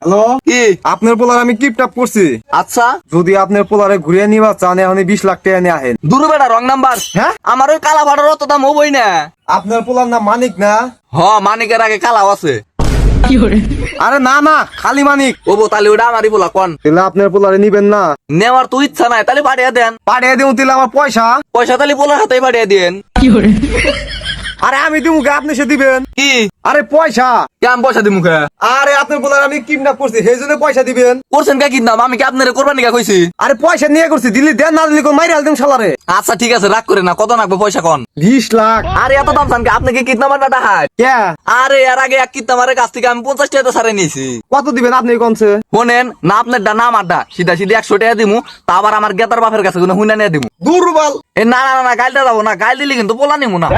Hello, কি? আপনার পোলার আমি কিপটাপ করছি। আচ্ছা, যদি আপনার পোলারে ঘুরিয়ে নিবা চান এখন 20 লাখ টাকা নিয়ে আহেন। দূর বেটা রং নাম্বার। হ্যাঁ? আমার ওই কালা ভাড়ার অত দাম হবই না। আপনার পোলার নাম মানিক না? মানিকের আগে কালাও আছে। আরে না না, খালি মানিক। ওবো তাহলে ওটা আমারই বলা কন। তাহলে আপনার পোলারে নিবেন না? নেওয়ার তো ইচ্ছা নাই, তাহলে পাঠিয়ে দেন। পাঠিয়ে দিও তাহলে আমার পয়সা। পয়সা তাহলে পোলার হাতেই পাঠিয়ে দেন। আরে আমি দিব আপনি সে দিবেন। কি? আরে পয়সা। কেমন পয়সা দি মুখে? আরে আপনার পোলার আমি কিডন্যাপ করছি সেই জন্য পয়সা দিবেন। করছেন কে কিনতাম? আমি কি আপনার করবেন নিকা কইছি? আরে পয়সা নিয়ে করছি, দিল্লি দেন না দিল্লি কোন মাইরে আলদিম শালারে। আচ্ছা ঠিক আছে, রাগ করে না। কত লাগবে পয়সা কন? 20 লাখ। আরে এত দাম চান কি? আপনি কি কিডন্যাপার না ডাকাত? কে? আরে এর আগে এক কিডন্যাপারের কাছ থেকে আমি 50 টাকা সারে নিয়েছি। কত দিবেন আপনি কোনছে? শোনেন না, আপনার ডা না আমার ডা, সিধা সিধি 100 টাকা দিমু। তা আবার আমার গেতার বাপের কাছে কোনো হুইনা নিয়ে দিমু। দুর্বল। এ না না না, গাইলটা যাবো না। গাইল দিলি কিন্তু পোলা নিমু না।